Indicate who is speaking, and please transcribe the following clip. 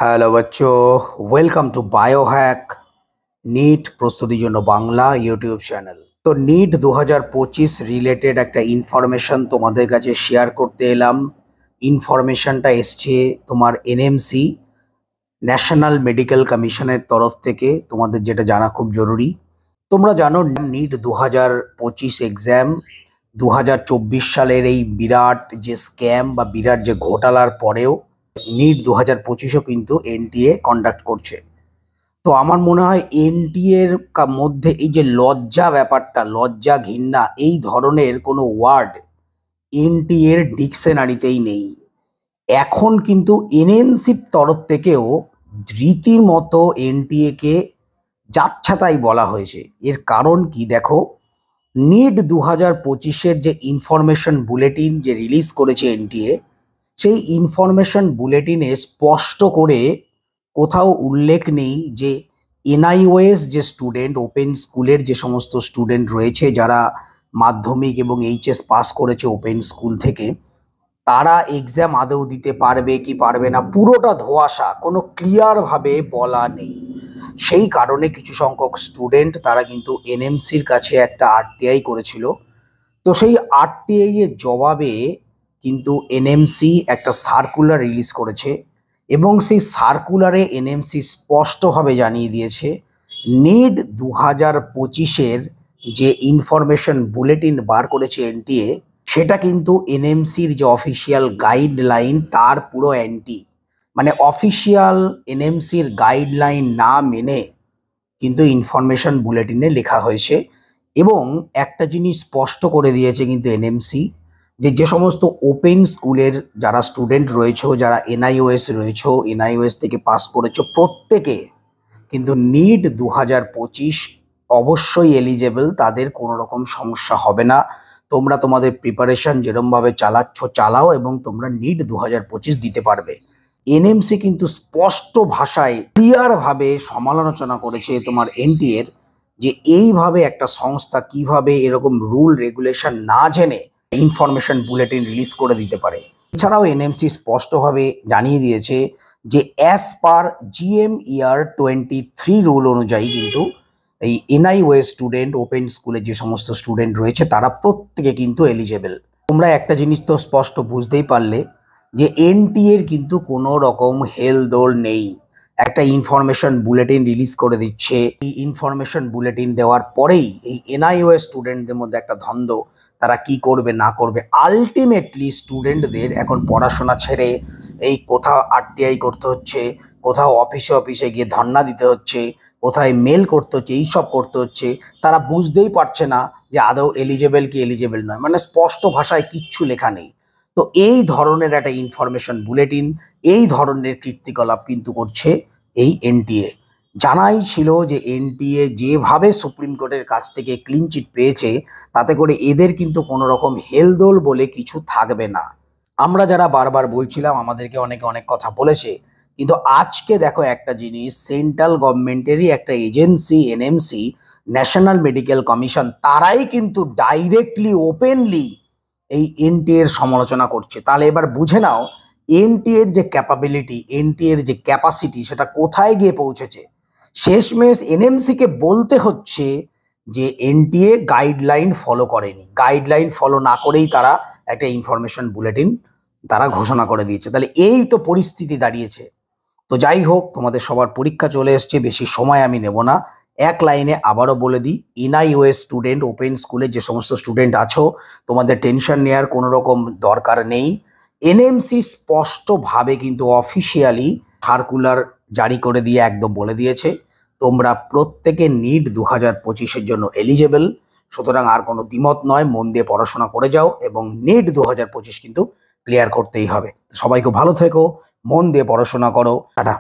Speaker 1: Hello বাচ্চো, welcome to Biohack NEET প্রস্তুতির জন্য বাংলা ইউটিউব চ্যানেল। তো নিট 2025 রিলেটেড একটা ইনফরমেশন তোমাদের কাছে শেয়ার করতে এলাম। ইনফরমেশনটা এসছে তোমার এনএমসি ন্যাশনাল মেডিকেল কমিশনের তরফ থেকে, তোমাদের যেটা জানা খুব জরুরি। তোমরা জানো নিট 2025 এক্সাম 2024 সালের এই বিরাট যে স্ক্যাম বা বিরাট যে ঘোটালার পরেও নিট 2025ও কিন্তু এনটিএ কন্ডাক্ট করছে। তো আমার মনে হয় এনটিএর মধ্যে এই যে লজ্জা ব্যাপারটা, লজ্জা ঘৃণা এই ধরনের কোনো ওয়ার্ড এনটিএর ডিকশনারিতেই নেই। এখন কিন্তু এনএমসির তরফ থেকেও রীতিমতো এনটিএকে যাচ্ছাতাই বলা হয়েছে। এর কারণ কি দেখো, নিট 2025-এর যে ইনফরমেশন বুলেটিন যে রিলিজ করেছে এনটিএ, সেই ইনফরমেশন বুলেটিনে স্পষ্ট করে কোথাও উল্লেখ নেই যে এনআইওএস যে স্টুডেন্ট, ওপেন স্কুলের যে সমস্ত স্টুডেন্ট রয়েছে যারা মাধ্যমিক এবং এইচএস পাস করেছে ওপেন স্কুল থেকে, তারা এক্সাম আদৌ দিতে পারবে কি পারবে না পুরোটা ধোঁয়াশা, কোনো ক্লিয়ারভাবে বলা নেই। সেই কারণে কিছু সংখ্যক স্টুডেন্ট তারা কিন্তু এনএমসির কাছে একটা আরটিআই করেছিল। তো সেই আরটিআই এর জবাবে কিন্তু এনএমসি একটা সার্কুলার রিলিজ করেছে এবং সেই সার্কুলারে এনএমসি স্পষ্টভাবে জানিয়ে দিয়েছে নিট 2025-এর যে ইনফরমেশন বুলেটিন বার করেছে এনটিএ, সেটা কিন্তু এনএমসির যে অফিসিয়াল গাইডলাইন তার পুরো অ্যান্টি। মানে অফিসিয়াল এনএমসির গাইডলাইন না মেনে কিন্তু ইনফরমেশন বুলেটিনে লেখা হয়েছে। এবং একটা জিনিস স্পষ্ট করে দিয়েছে কিন্তু এনএমসি, যে সমস্ত ওপেন স্কুলের যারা স্টুডেন্ট রয়েছে, যারা এনআইওএস রয়েছে, এনআইওএস থেকে পাস করেছো, প্রত্যেকে কিন্তু নিট 2025 অবশ্যই এলিজেবল, তাদের কোনো রকম সমস্যা হবে না। তোমরা তোমাদের প্রিপারেশন যেরমভাবে চালাও এবং তোমরা নিট 2025 দিতে পারবে। এনএমসি কিন্তু স্পষ্ট ভাষায় ক্লিয়ারভাবে সমালোচনা করেছে তোমার এনটিএর, যে এইভাবে একটা সংস্থা কিভাবে এরকম রুল রেগুলেশন না জেনে ইনফরমেশন বুলেটিন রিলিজ করে দিতে পারে। এছাড়াও এনএমসি স্পষ্টভাবে জানিয়ে দিয়েছে যে অ্যাজ পার জিএমইআর 23 রুল অনুযায়ী কিন্তু এই এনআইওএস স্টুডেন্ট, ওপেন স্কুলের যে সমস্ত স্টুডেন্ট রয়েছে তারা প্রত্যেকে কিন্তু এলিজেবল। তোমরা একটা জিনিস তো স্পষ্ট বুঝতেই পারলে যে এনটিএর কিন্তু কোনো রকম হেলদোল নেই। একটা ইনফরমেশন বুলেটিন রিলিজ করে দিচ্ছে, এই ইনফরমেশন বুলেটিন দেওয়ার পরেই এই এনআইওএস স্টুডেন্টদের মধ্যে একটা দ্বন্দ্ব, তারা কি করবে না করবে। আলটিমেটলি স্টুডেন্টদের এখন পড়াশোনা ছেড়ে এই কোথাও আরটিআই করতে হচ্ছে, কোথাও অফিসে গিয়ে ধর্ণা দিতে হচ্ছে, কোথায় মেল করতে হচ্ছে, এইসব করতে হচ্ছে। তারা বুঝতেই পারছে না যে আদৌ এলিজেবল কি এলিজেবল নয়, মানে স্পষ্ট ভাষায় কিচ্ছু লেখা নেই। তো এই ধরনের একটা ইনফরমেশন বুলেটিন, এই ধরনের কীর্তিকলাপ কিন্তু করছে এই এনটিএ। জানাই ছিল যে এনটিএ যেভাবে সুপ্রিম কোর্টের কাছ থেকে ক্লিন চিট পেয়েছে, তাতে করে এদের কিন্তু কোনো রকম হেলদোল বলে কিছু থাকবে না। আমরা যারা বারবার বলছিলাম, আমাদেরকে অনেকে অনেক কথা বলেছে, কিন্তু আজকে দেখো একটা জিনিস, সেন্ট্রাল গভর্নমেন্টেরই একটা agency NMC, national medical commission, তারাই কিন্তু ডাইরেক্টলি ওপেনলি এই এনটিএর সমালোচনা করছে। তাহলে এবার বুঝে নাও এনটিএর যে ক্যাপাবিলিটি, এনটিএর যে ক্যাপাসিটি, সেটা কোথায় গিয়ে পৌঁছেছে। শেষমেশ এনএমসিকে বলতে হচ্ছে যে এনটিএ গাইডলাইন ফলো করেনি, গাইডলাইন ফলো না করেই তারা একটা ইনফরমেশন বুলেটিন তারা ঘোষণা করে দিয়েছে। তাহলে এই তো পরিস্থিতি দাঁড়িয়েছে। তো যাই হোক, তোমাদের সবার পরীক্ষা চলে এসছে, বেশি সময় আমি নেব না। এক লাইনে আবারও বলে দিই, এনআইওএস স্টুডেন্ট, ওপেন স্কুলের যে সমস্ত স্টুডেন্ট আছো, তোমাদের টেনশন নেওয়ার কোনো রকম দরকার নেই। এনএমসি স্পষ্টভাবে কিন্তু অফিসিয়ালি সার্কুলার জারি করে দিয়ে একদম বলে দিয়েছে তোমরা প্রত্যেকে নিট 2025-এর জন্য এলিজেবল। সুতরাং আর কোনো দ্বিমত নয়, মন দিয়ে পড়াশোনা করে যাও এবং নিট 2025 কিন্তু ক্লিয়ার করতেই হবে। সবাইকে ভালো থেকো, মন দিয়ে পড়াশোনা করো, টাটা।